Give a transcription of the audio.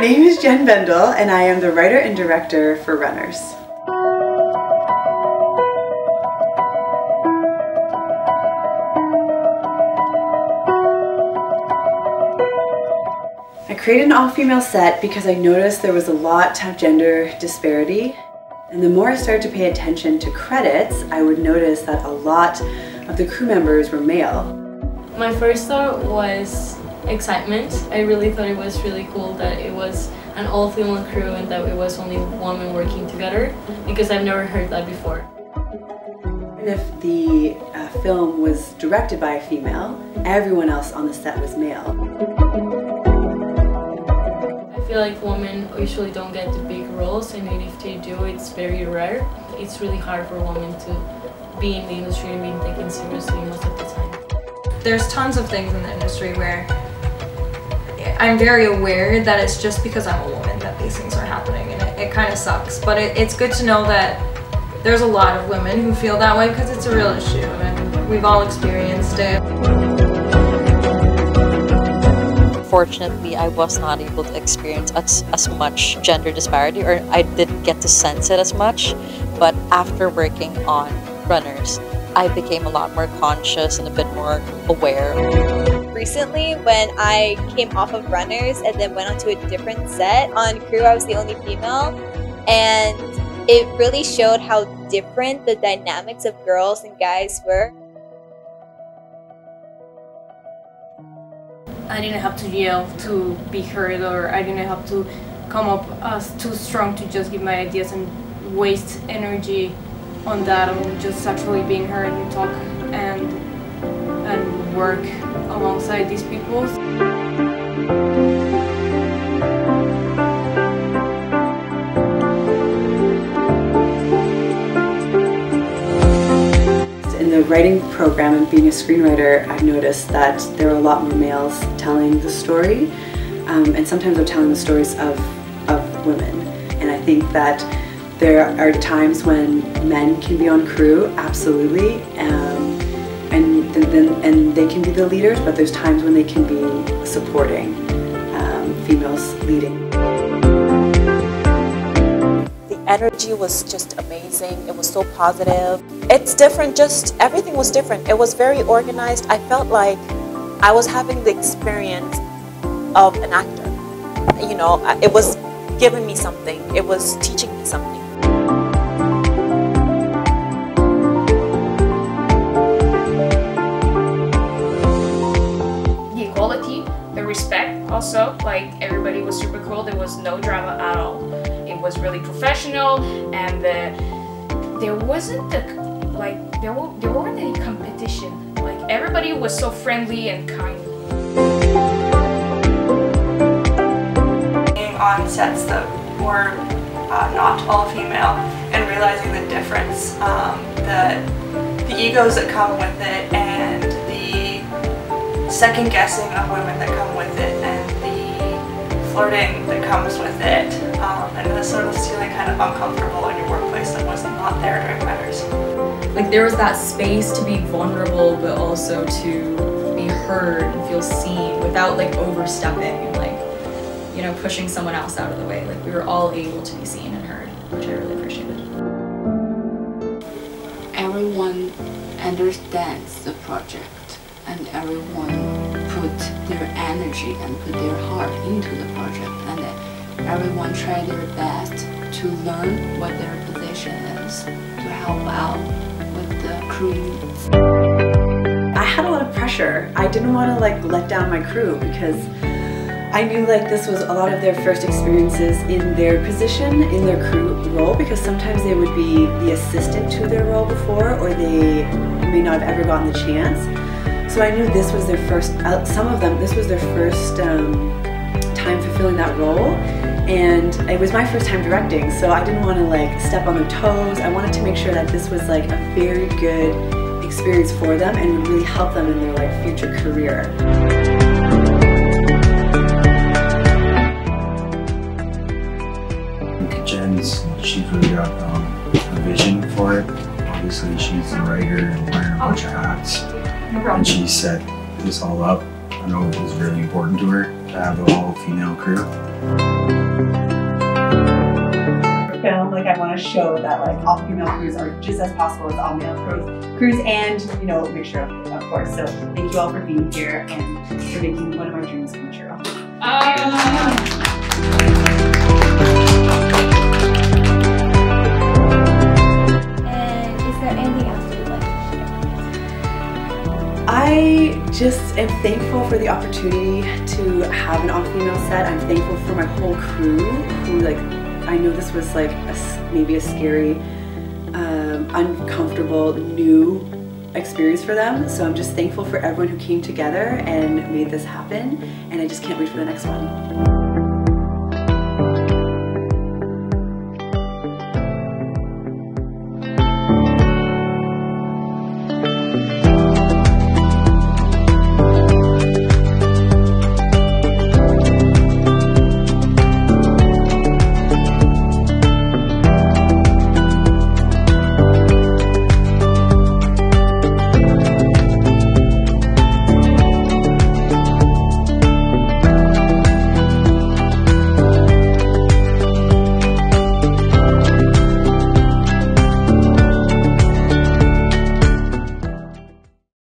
name is Jen Bendel, and I am the writer and director for Runners. I created an all-female set because I noticed there was a lot of gender disparity. And the more I started to pay attention to credits, I would notice that a lot of the crew members were male. My first thought was excitement. I really thought it was really cool that it was an all-female crew and that it was only women working together, because I've never heard that before. And if the film was directed by a female, everyone else on the set was male. I feel like women usually don't get the big roles, and if they do, it's very rare. It's really hard for women to be in the industry and being taken seriously most of the time. There's tons of things in the industry where I'm very aware that it's just because I'm a woman that these things are happening, and it kind of sucks. But it's good to know that there's a lot of women who feel that way, because it's a real issue and we've all experienced it. Unfortunately, I was not able to experience as much gender disparity, or I didn't get to sense it as much. But after working on Runners, I became a lot more conscious and a bit more aware. Recently, when I came off of Runners and then went on to a different set, on crew I was the only female, and it really showed how different the dynamics of girls and guys were. I didn't have to yell to be heard, or I didn't have to come up as too strong to just give my ideas and waste energy on that. On just actually being heard and talk and work alongside these people. In the writing program and being a screenwriter, I've noticed that there are a lot more males telling the story, and sometimes they're telling the stories of women. And I think that there are times when men can be on crew, absolutely, and they can be the leaders, but there's times when they can be supporting, females leading. The energy was just amazing. It was so positive. It's different, just everything was different. It was very organized. I felt like I was having the experience of an actor. You know, it was giving me something. It was teaching me something. The equality, the respect also, like everybody was super cool. There was no drama at all. It was really professional, and there wasn't there weren't any competition. Like everybody was so friendly and kind. Being on sets that were not all female and realizing the difference, the egos that come with it, and the second guessing of women that come with it, and the flirting that comes with it, and the sort of feeling kind of uncomfortable in your workplace that was not there during Runners. Like there was that space to be vulnerable, but also to be heard and feel seen without like overstepping and like, you know, pushing someone else out of the way. Like we were all able to be seen and heard, which I really appreciated. Everyone understands the project, and everyone put their energy and put their heart into the project, and everyone tried their best to learn what their position is, to help out with the crew needs. I had a lot of pressure. I didn't want to like let down my crew, because I knew like this was a lot of their first experiences in their position, in their crew role, because sometimes they would be the assistant to their role before, or they may not have ever gotten the chance. So I knew this was their first, some of them, this was their first time fulfilling that role. And it was my first time directing, so I didn't want to like step on their toes. I wanted to make sure that this was like a very good experience for them and would really help them in their like future career. She's really got a vision for it. Obviously she's a writer and wearing a bunch of hats, and she set this all up. I know it was really important to her. to have an all-female crew. Film, like I want to show that like all female crews are just as possible as all male crews, and you know, mixture of course. So thank you all for being here and for making one of my dreams come true. And is there anything else you'd like to share? I just am thankful for the opportunity to have an all-female set. I'm thankful for my whole crew who like. I know this was like maybe a scary, uncomfortable, new experience for them. So I'm just thankful for everyone who came together and made this happen. And I just can't wait for the next one.